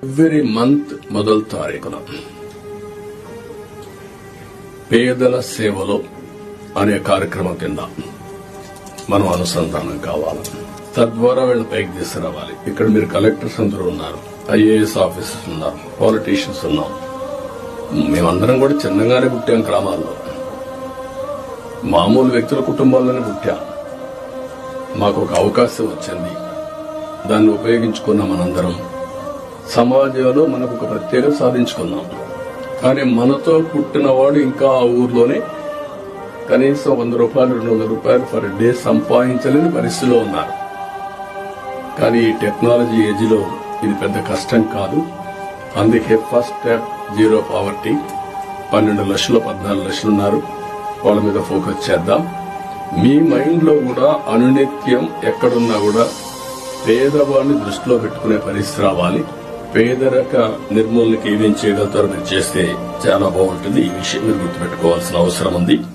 Every month మొదటి తారీఖున పేదల సేవలో అనే కార్యక్రమం కింద మనం అనుసంధానం కావాలి. తద్వారా వీళ్ళని పైకి తీసుకురావాలి. ఇక్కడ మీరు కలెక్టర్స్ అందరూ ఉన్నారు, ఐఏఎస్ ఆఫీసర్స్ ఉన్నారు, పాలిటీషియన్స్ ఉన్నాం. మేమందరం కూడా చిన్నగానే పుట్టాం. గ్రామాల్లో మామూలు వ్యక్తుల కుటుంబాల్లోనే పుట్టాం. మాకు ఒక అవకాశం వచ్చింది, దాన్ని ఉపయోగించుకున్న మనందరం సమాజంలో మనకు ఒక ప్రత్యేకత సాధించుకున్నాం. కానీ మనతో పుట్టినవాడు ఇంకా ఆ ఊర్లోనే కనీసం 100 రూపాయలు 200 రూపాయలు పర్ డే సంపాదించలేని పరిస్థితిలో ఉన్నారు. కానీ ఈ టెక్నాలజీ ఏజ్ లో ఇది పెద్ద కష్టం కాదు. అందుకే ఫస్ట్ స్టెప్ జీరో పావర్టీ. 12 లక్షలు 14 లక్షలు ఉన్నారు, వాళ్ళ మీద ఫోకస్ చేద్దాం. మీ మైండ్ లో కూడా అనునిత్యం ఎక్కడున్నా కూడా పేదవాడిని దృష్టిలో పెట్టుకునే పరిస్థితి రావాలి. పేదరిక నిర్మూలనకి ఏమేం చేయగలుగుతారో మీరు చేస్తే చాలా బాగుంటుంది. ఈ విషయం మీరు గుర్తుపెట్టుకోవాల్సిన అవసరం ఉంది.